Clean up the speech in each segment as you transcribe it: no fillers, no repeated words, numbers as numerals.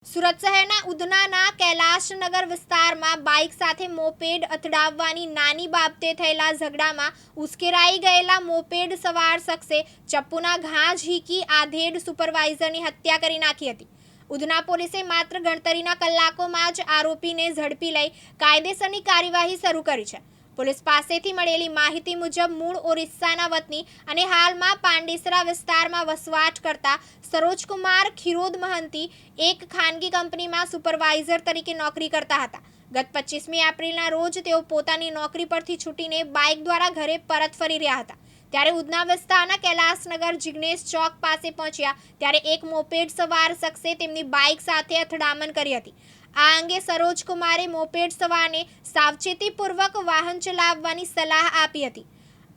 સુરત શહેરના ઉધનાના કૈલાશનગર વિસ્તારમાં બાઇક સાથે મોપેડ અથડાવવાની નાની બાબતે થયેલા ઝઘડામાં ઉશ્કેરાઈ ગયેલા મોપેડ સવાર શખ્સે ચપ્પુના ઘા ઝીંકી આધેડ સુપરવાઇઝરની હત્યા કરી નાખી હતી. ઉધના પોલીસે માત્ર ગણતરીના કલાકોમાં જ આરોપીને ઝડપી લઈ કાયદેસરની કાર્યવાહી શરૂ કરી છે. પોલીસ પાસેથી મળેલી માહિતી મુજબ મૂળ ઓરિસ્સાના વતની અને હાલમાં પાંડેસરા વિસ્તારમાં વસવાટ કરતા સરોજકુમાર ખીરોદ મહંતી એક ખાનગી કંપનીમાં સુપરવાઇઝર તરીકે નોકરી કરતા હતા. ગત 25મી એપ્રિલના રોજ તેઓ પોતાની નોકરી પરથી છૂટીને બાઇક દ્વારા ઘરે પરત ફરી રહ્યા હતા. ત્યારે ઉધના વિસ્તારના કૈલાશનગર જિગ્નેશ ચોક પાસે પહોંચ્યા ત્યારે એક મોપેડ સવાર શખ્સે તેમની બાઇક સાથે અથડામણ કરી હતી. આ અંગે સરોજકુમારે મોપેડ સવારને સાવચેતીપૂર્વક વાહન ચલાવવાની સલાહ આપી હતી.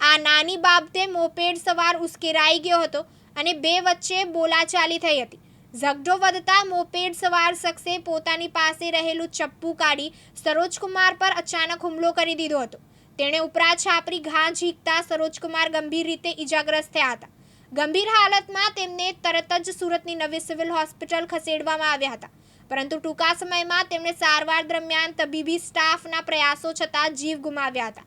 આ નાની બાબતે મોપેડ સવાર ઉશ્કેરાઈ ગયો હતો અને બે વચ્ચે બોલાચાલી થઈ હતી. ઝઘડો વધતા મોપેડ સવાર શખ્સે પોતાની પાસે રહેલું ચપ્પુ કાઢી સરોજકુમાર પર અચાનક હુમલો કરી દીધો હતો. તેણે ઉપરા છાપરી ઘા ઝીંકતા સરોજકુમાર ગંભીર રીતે ઈજાગ્રસ્ત થયા હતા. ગંભીર હાલતમાં તેમને તરત જ સુરતની નવી સિવિલ હોસ્પિટલ ખસેડવામાં આવ્યા હતા, પરંતુ ટૂંકા સમયમાં તેમણે સારવાર દરમિયાન તબીબી સ્ટાફના પ્રયાસો છતાં જીવ ગુમાવ્યા હતા.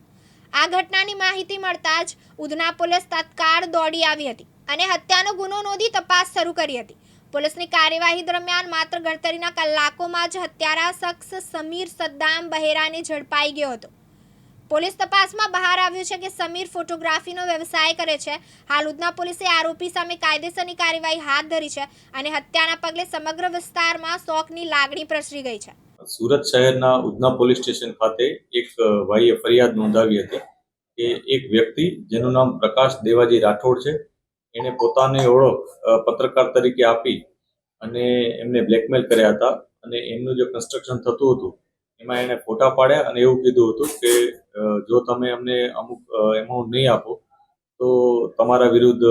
આ ઘટનાની માહિતી મળતા જ ઉધના પોલીસ તત્કાળ દોડી આવી હતી અને હત્યાનો ગુનો નોંધી તપાસ શરૂ કરી હતી. પોલીસની કાર્યવાહી દરમિયાન માત્ર ગણતરીના કલાકોમાં જ હત્યારા શખ્સ સમીર સદ્દામ બહેરાને ઝડપાઈ ગયો હતો. પોલીસ તપાસમાં બહાર આવ્યું છે કે સમીર ફોટોગ્રાફીનો વ્યવસાય કરે છે. હાલ ઉધના પોલીસે આરોપી સામે કાયદેસરની કાર્યવાહી હાથ ધરી છે અને હત્યાના પગલે સમગ્ર વિસ્તારમાં શોકની લાગણી પ્રસરી ગઈ છે. સુરત શહેરના ઉધના પોલીસ સ્ટેશન ખાતે એક ભાઈએ ફરિયાદ નોંધાવી હતી કે એક વ્યક્તિ જેનું નામ પ્રકાશ દેવાજી રાઠોડ છે, એને પોતાની ઓળખ પત્રકાર તરીકે આપી અને એમને બ્લેકમેલ કર્યા હતા અને એમનું જે કન્સ્ટ્રક્શન થતું હતું એમાં એને ફોટા પાડ્યા અને એવું કીધું હતું કે જો તમે અમને અમુક એમાઉન્ટ નહીં આપો તો તમારા વિરુદ્ધ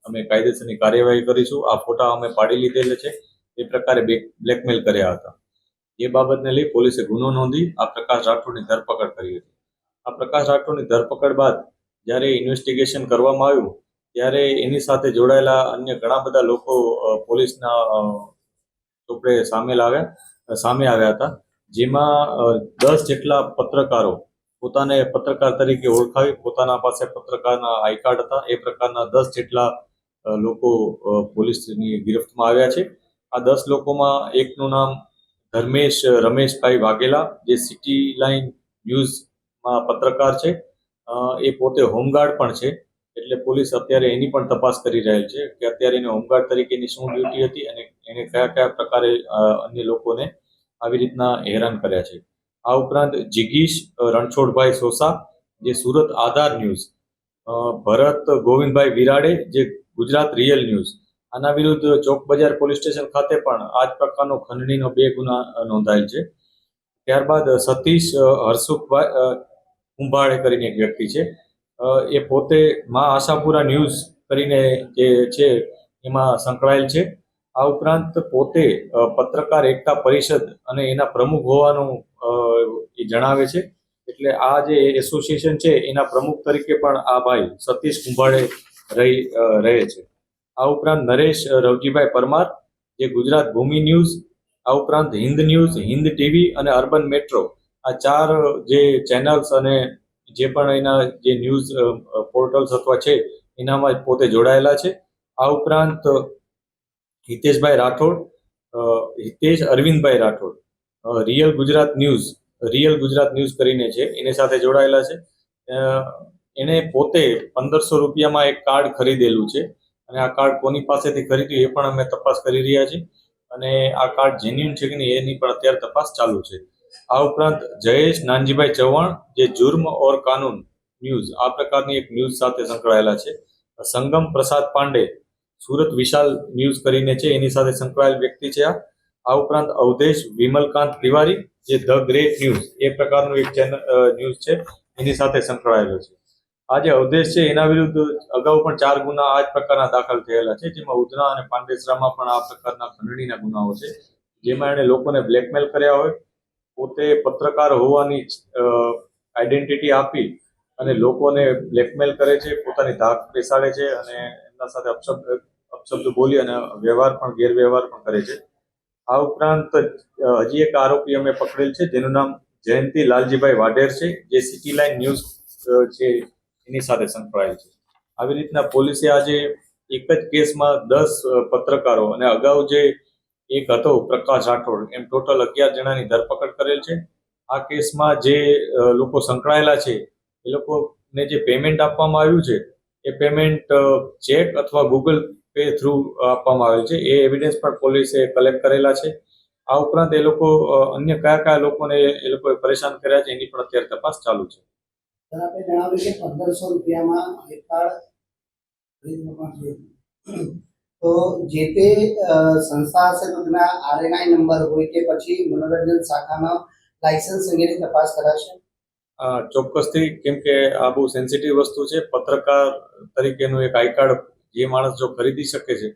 અમે કાયદેસરની કાર્યવાહી કરીશું. આ ફોટા અમે પાડી લીધેલા છે. એ પ્રકારે બ્લેકમેલ કર્યા હતા. એ બાબતને લઈ પોલીસે ગુનો નોંધી આ પ્રકાશ રાઠોડની ધરપકડ કરી હતી. આ પ્રકાશ રાઠોડની ધરપકડ બાદ જ્યારે ઇન્વેસ્ટિગેશન કરવામાં આવ્યું ત્યારે એની સાથે જોડાયેલા અન્ય ઘણા બધા લોકો પોલીસના ચોપડે સામે આવ્યા હતા, જેમાં 10 જેટલા પત્રકારો પોતાને પત્રકાર તરીકે ઓળખાવી પોતાના પાસે પત્રકારના આઈ કાર્ડ હતા. એ પ્રકારના 10 જેટલા લોકો પોલીસની ગિરફ્તમાં આવ્યા છે. આ 10 લોકોમાં એકનું નામ ધર્મેશ રમેશભાઈ વાઘેલા, જે સિટી લાઇન ન્યૂઝમાં પત્રકાર છે. એ પોતે હોમગાર્ડ પણ છે. એટલે પોલીસ અત્યારે એની પણ તપાસ કરી રહેલ છે કે અત્યારે એને હોમગાર્ડ તરીકેની શું ડ્યુટી હતી અને એને કયા પ્રકારે અન્ય લોકોને આવી રીતના હેરાન કર્યા છે. આ ઉપરાંત જિગીશ રણછોડભાઈ સોસા, જે સુરત આધાર ન્યૂઝ, ભરત ગોવિંદભાઈ વિરાડે, જે ગુજરાત રિયલ ન્યૂઝ, આના વિરુદ્ધ ચોક બજાર પોલીસ સ્ટેશન ખાતે પણ આ જ પ્રકારનો ખંડણીનો 2 ગુના નોંધાયેલ છે. ત્યારબાદ સતીશ હરસુખભાઈ કુંભાળે કરીને એક વ્યક્તિ છે, એ પોતે મા આશાપુરા ન્યૂઝ કરીને જે છે એમાં સંકળાયેલ છે. આ ઉપરાંત પોતે પત્રકાર એકતા પરિષદ અને એના પ્રમુખ હોવાનું એ જણાવે છે. એટલે આ જે એસોસિએશન છે એના પ્રમુખ તરીકે પણ આ ભાઈ સતીશ કુંભાળે રહે છે. આ ઉપરાંત નરેશ રવજીભાઈ પરમાર, જે ગુજરાત ભૂમિ ન્યૂઝ, આ ઉપરાંત હિન્દ ન્યૂઝ, હિન્દ ટીવી અને અર્બન મેટ્રો, આ 4 જે ચેનલ્સ અને જે પણ એના જે ન્યૂઝ પોર્ટલ્સ અથવા છે એનામાં પોતે જોડાયેલા છે. આ ઉપરાંત હિતેશભાઈ રાઠોડ, હિતેશ અરવિંદભાઈ રાઠોડ, રિયલ ગુજરાત ન્યૂઝ કરીને છે, એની સાથે જોડાયેલા છે. એને પોતે 1500 રૂપિયામાં એક કાર્ડ ખરીદેલું છે અને આ કાર્ડ કોની પાસેથી ખરીદ્યું એ પણ અમે તપાસ કરી રહ્યા છીએ અને આ કાર્ડ જેન્યુન છે કે નહીં એની પણ અત્યારે તપાસ ચાલુ છે. આ ઉપરાંત જયેશ નાનજીભાઈ ચૌહાણ, જે જુર્મ ઓર કાનૂન ન્યૂઝ, આ પ્રકારની એક ન્યૂઝ સાથે સંકળાયેલા છે. સંગમ પ્રસાદ પાંડે, સુરત વિશાલ ન્યૂઝ કરીને છે, એની સાથે સંકળાયેલ વ્યક્તિ છે. આ ઉપરાંત અવધેશ વિમલકાંત તિવારી, જે ધ ગ્રેટ ન્યૂઝ એ પ્રકારનું એક ચેનલ ન્યૂઝ છે, એની સાથે સંકળાયેલો છે. આ જે અવધેશ છે એના વિરુદ્ધ અગાઉ પણ 4 ગુના આ જ પ્રકારના દાખલ થયેલા છે, જેમાં ઉધના અને પાંડેસરામાં પણ આ પ્રકારના ખંડણીના ગુનાઓ છે, જેમાં એણે લોકોને બ્લેકમેલ કર્યા હોય, પોતે પત્રકાર હોવાની આઈડેન્ટિટી આપી અને લોકોને બ્લેકમેલ કરે છે, પોતાની ધાક બેસાડે છે અને એમના સાથે અપશબ્દ બોલી અને ગેરવ્યવહાર પણ કરે છે. આ ઉપરાંત હજી એક આરોપી અમે પકડેલ છે જેનું નામ જયંતિ લાલજીભાઈ વાઢેર છે, જે સિટી લાઇન ન્યૂઝ છે એની સાથે સંકળાયેલ છે. આવી રીતના પોલીસે આજે એક જ કેસમાં 10 પત્રકારો અને અગાઉ જે એક હતો પ્રકાશ રાઠોડ એમ ટોટલ 11 જણાની ધરપકડ કરેલ છે. આ કેસમાં જે લોકો સંકળાયેલા છે એ લોકોને જે પેમેન્ટ આપવામાં આવ્યું છે એ પેમેન્ટ ચેક અથવા ગૂગલ પે થ્રુ આપવામાં આવેલ છે. એ એવિડન્સ પણ પોલીસે કલેક્ટ કરેલા છે. આ ઉપરાંત એ લોકો અન્ય કયા કયા લોકોને એ લોકોએ પરેશાન કર્યા છે એની પણ અત્યારે તપાસ ચાલુ છે. આપે જણાવ્યું કે 1500 રૂપિયામાં એક કાર્ડ ખરીદવામાં આવ્યું. તો જે તે સંસ્થા હશે તો તેના આરએનઆઈ નંબર હોય કે પછી મનોરંજન શાખામાં લાયસન્સ અંગેની તપાસ કરાશે. ચોક્કસથી, કેમ કે આ બહુ સેન્સિટિવ વસ્તુ છે. પત્રકાર તરીકેનું એક આઈ કાર્ડ જે માણસ જો ખરીદી શકે છે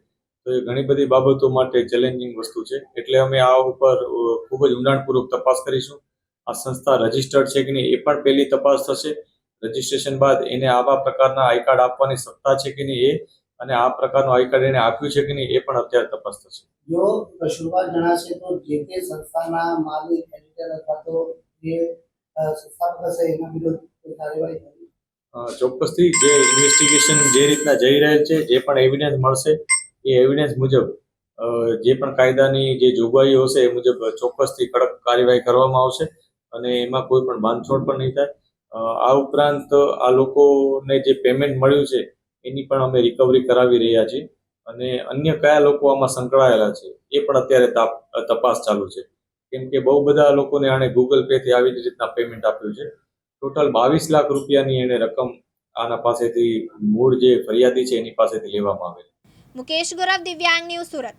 તો એ ઘણી બધી બાબતો માટે ચેલેન્જિંગ વસ્તુ છે. એટલે અમે આ ઉપર ખૂબ જ ઊંડાણપૂર્વક તપાસ કરીશું. આ સંસ્થા રજિસ્ટર્ડ છે કે નહીં એ પણ પહેલી તપાસ થશે. રજિસ્ટ્રેશન બાદ એને આવા પ્રકારના આઈ કાર્ડ આપવાની સત્તા છે કે નહીં એ અને આ પ્રકારનું આઈ કાર્ડ એને આપ્યું છે કે નહીં એ પણ અત્યારે તપાસ થશે. જો શરૂઆત જણાશે તો જે તે સંસ્થાના માલિક એડિટર અથવા તો જે સંસ્થાપક હશે એના વિરુદ્ધ કોઈ કાર્યવાહી થશે. ચોક્કસથી જે ઇન્વેસ્ટિગેશન જે રીતના જઈ રહેલ છે, જે પણ એવિડન્સ મળશે એ એવિડન્સ મુજબ જે પણ કાયદાની જે જોગવાઈઓ હશે એ મુજબ ચોક્કસથી કડક કાર્યવાહી કરવામાં આવશે અને એમાં કોઈ પણ બાંધછોડ પણ નહીં થાય. આ ઉપરાંત આ લોકોને જે પેમેન્ટ મળ્યું છે એની પણ અમે રિકવરી કરાવી રહ્યા છીએ અને અન્ય કયા લોકો આમાં સંકળાયેલા છે એ પણ અત્યારે તપાસ ચાલુ છે. કેમ કે બહુ બધા લોકોને આણે ગૂગલ પે થી આવી રીતના પેમેન્ટ આપ્યું છે. ટોટલ 22 લાખ રૂપિયાની એને રકમ આના પાસેથી મૂળ જે ફરિયાદી છે એની પાસેથી લેવામાં આવેલી. મુકેશ ગોરવ, દિવ્યાંગ ન્યૂઝ, સુરત.